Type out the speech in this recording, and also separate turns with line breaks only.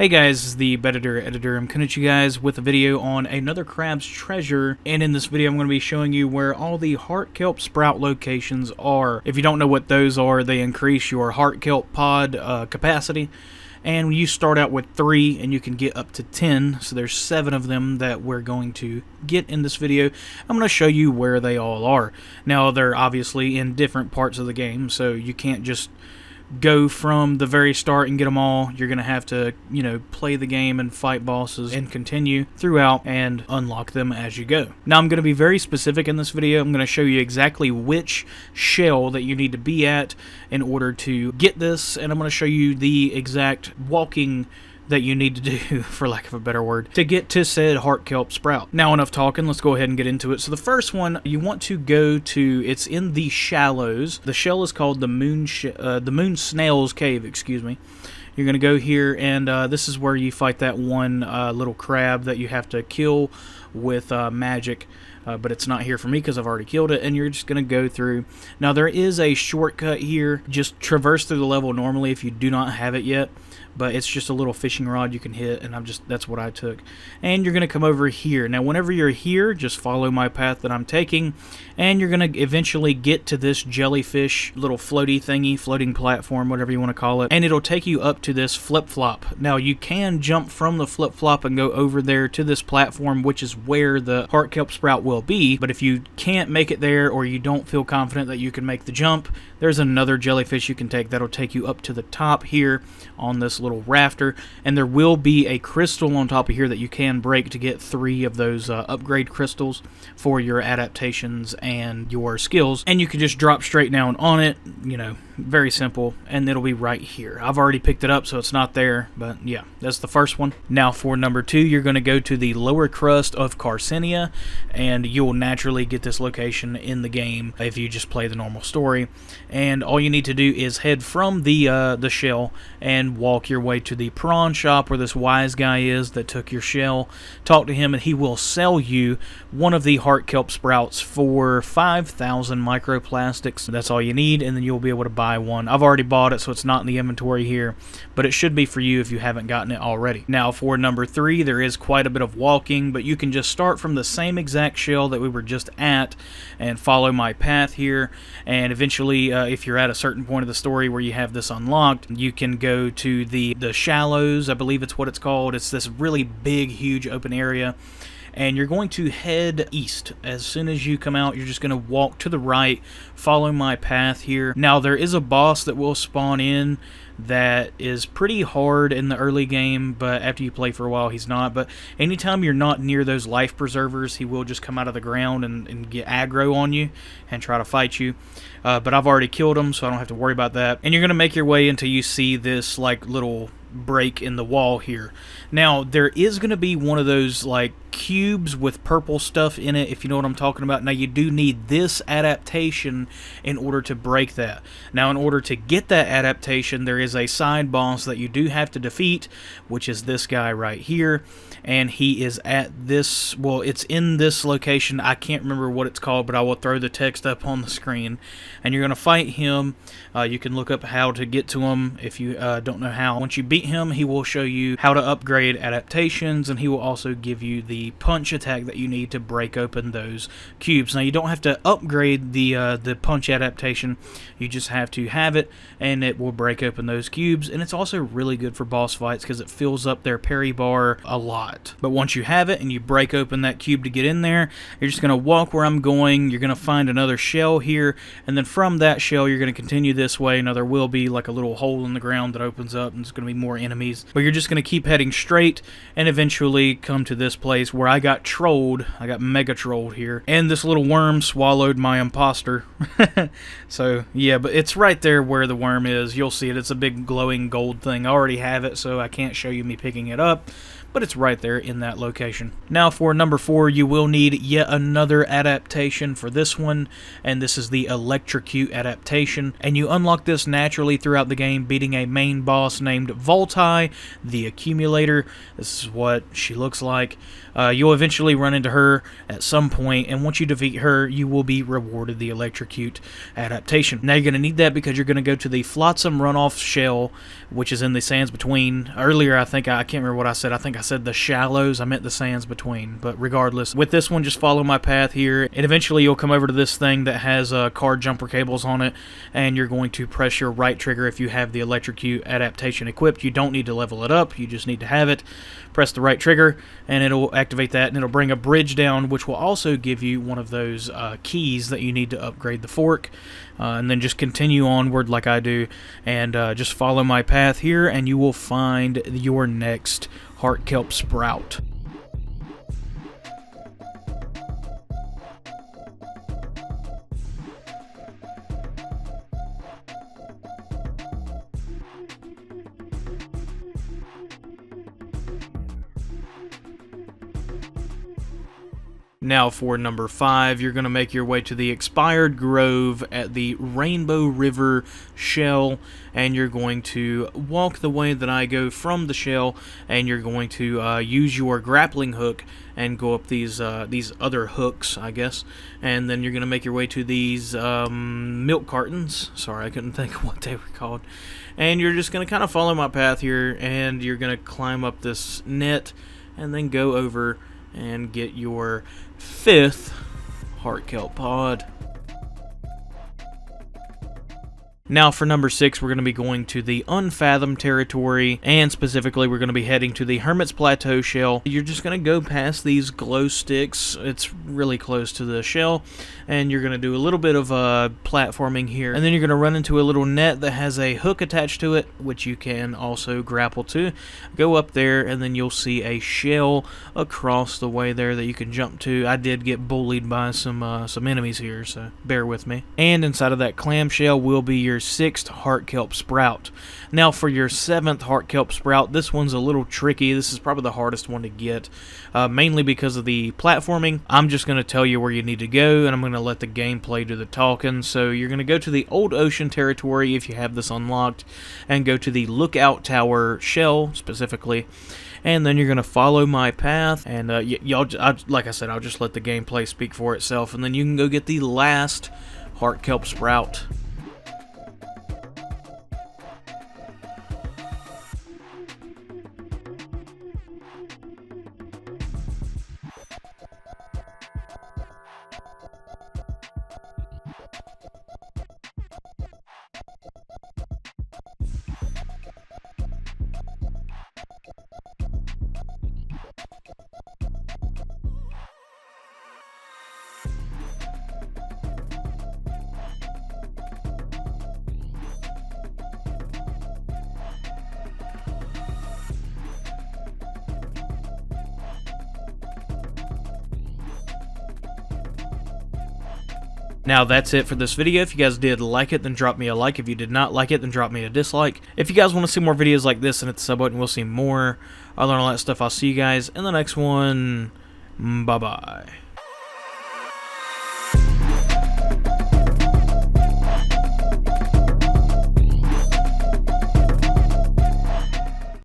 Hey guys, this is the Bedditor Editor. I'm coming at you guys with a video on another crab's treasure, and in this video I'm going to be showing you where all the Heartkelp sprout locations are. If you don't know what those are, they increase your Heartkelp pod capacity, and you start out with 3 and you can get up to 10, so there's 7 of them that we're going to get in this video. I'm going to show you where they all are. Now they're obviously in different parts of the game, so you can't just go from the very start and get them all. You're gonna have to, play the game and fight bosses and continue throughout and unlock them as you go. Now I'm gonna be very specific in this video. I'm gonna show you exactly which shell that you need to be at in order to get this, and I'm gonna show you the exact walking that you need to do, for lack of a better word, to get to said Heartkelp sprout. Now enough talking, let's go ahead and get into it. So the first one, you want to go to, it's in the shallows. The shell is called the Moon Snail's Cave, excuse me. You're going to go here, and this is where you fight that one little crab that you have to kill with magic. But it's not here for me because I've already killed it, and you're just going to go through. Now there is a shortcut here. Just traverse through the level normally if you do not have it yet, but it's just a little fishing rod you can hit, and that's what I took. And you're going to come over here. Now whenever you're here, just follow my path that I'm taking, and you're going to eventually get to this jellyfish little floating platform, whatever you want to call it, and it'll take you up to this flip-flop. Now you can jump from the flip-flop and go over there to this platform, which is where the Heartkelp sprout will be, but if you can't make it there, or you don't feel confident that you can make the jump, there's another jellyfish you can take that'll take you up to the top here on this little rafter, and there will be a crystal on top of here that you can break to get 3 of those upgrade crystals for your adaptations and your skills, and you can just drop straight down on it, very simple, and it'll be right here. I've already picked it up, so it's not there, but yeah, that's the first one. Now for number 2, you're going to go to the lower crust of Carcinia, and you'll naturally get this location in the game if you just play the normal story. And all you need to do is head from the shell and walk your way to the prawn shop where this wise guy is that took your shell. Talk to him, and he will sell you one of the Heartkelp sprouts for 5,000 microplastics. That's all you need, and then you'll be able to buy one. I've already bought it, so it's not in the inventory here, but it should be for you if you haven't gotten it already. Now for number 3, there is quite a bit of walking, but you can just start from the same exact shell that we were just at and follow my path here, and eventually if you're at a certain point of the story where you have this unlocked, you can go to the shallows, I believe it's what it's called. It's this really big, huge open area, and you're going to head east. As soon as you come out, you're just going to walk to the right, follow my path here. Now there is a boss that will spawn in that is pretty hard in the early game, but after you play for a while he's not. But anytime you're not near those life preservers, he will just come out of the ground and get aggro on you and try to fight you. But I've already killed him, so I don't have to worry about that. And you're going to make your way until you see this little break in the wall here. Now there is going to be one of those cubes with purple stuff in it, if you know what I'm talking about. Now you do need this adaptation in order to break that. Now in order to get that adaptation, there is a side boss that you do have to defeat, which is this guy right here, and he is at this, well, it's in this location. I can't remember what it's called, but I will throw the text up on the screen, and you're going to fight him. You can look up how to get to him if you don't know how. Once you beat him, he will show you how to upgrade adaptations, and he will also give you the punch attack that you need to break open those cubes. Now you don't have to upgrade the punch adaptation, you just have to have it, and it will break open those cubes. And it's also really good for boss fights because it fills up their parry bar a lot. But once you have it and you break open that cube to get in there, you're just going to walk where I'm going. You're going to find another shell here, and then from that shell you're going to continue this way. Now there will be a little hole in the ground that opens up, and there's going to be more enemies, but you're just going to keep heading straight and eventually come to this place where I got trolled. I got mega trolled here, and this little worm swallowed my imposter. So yeah, but it's right there where the worm is. You'll see it. It's a big glowing gold thing. I already have it, so I can't show you me picking it up, but it's right there in that location. Now for number 4, you will need yet another adaptation for this one, and this is the Electrocute adaptation, and you unlock this naturally throughout the game, beating a main boss named Volti, the Accumulator. This is what she looks like. you'll eventually run into her at some point, and once you defeat her, you will be rewarded the Electrocute adaptation. Now you're going to need that because you're going to go to the Flotsam Runoff Shell, which is in the Sands Between. Earlier, I can't remember what I said. I think I said the Shallows. I meant the Sands Between, but regardless, with this one, just follow my path here, and eventually you'll come over to this thing that has card jumper cables on it, and you're going to press your right trigger if you have the Electrocute adaptation equipped. You don't need to level it up, you just need to have it. Press the right trigger, and it'll activate that, and it'll bring a bridge down, which will also give you one of those keys that you need to upgrade the fork. And then just continue onward like I do, and just follow my path here, and you will find your next Heartkelp Sprout. Now for number 5, you're going to make your way to the Expired Grove at the Rainbow River Shell, and you're going to walk the way that I go from the shell, and you're going to use your grappling hook and go up these other hooks, I guess, and then you're going to make your way to these milk cartons. Sorry, I couldn't think of what they were called. And you're just going to kind of follow my path here, and you're going to climb up this net and then go over and get your 5th Heartkelp pod. Now for number 6, we're going to be going to the Unfathomed territory, and specifically we're going to be heading to the Hermit's Plateau shell. You're just going to go past these glow sticks. It's really close to the shell, and you're going to do a little bit of platforming here, and then you're going to run into a little net that has a hook attached to it, which you can also grapple to. Go up there, and then you'll see a shell across the way there that you can jump to. I did get bullied by some enemies here, so bear with me. And inside of that clamshell will be your 6th Heartkelp Sprout. Now for your 7th Heartkelp Sprout, this one's a little tricky. This is probably the hardest one to get, mainly because of the platforming. I'm just going to tell you where you need to go, and I'm going to let the gameplay do the talking. So you're going to go to the Old Ocean territory if you have this unlocked, and go to the Lookout Tower shell specifically. And then you're going to follow my path, and like I said, I'll just let the gameplay speak for itself, and then you can go get the last Heartkelp Sprout. Now that's it for this video. If you guys did like it, then drop me a like. If you did not like it, then drop me a dislike. If you guys want to see more videos like this, then hit the sub button. We'll see more. I'll learn all that stuff. I'll see you guys in the next one. Bye-bye.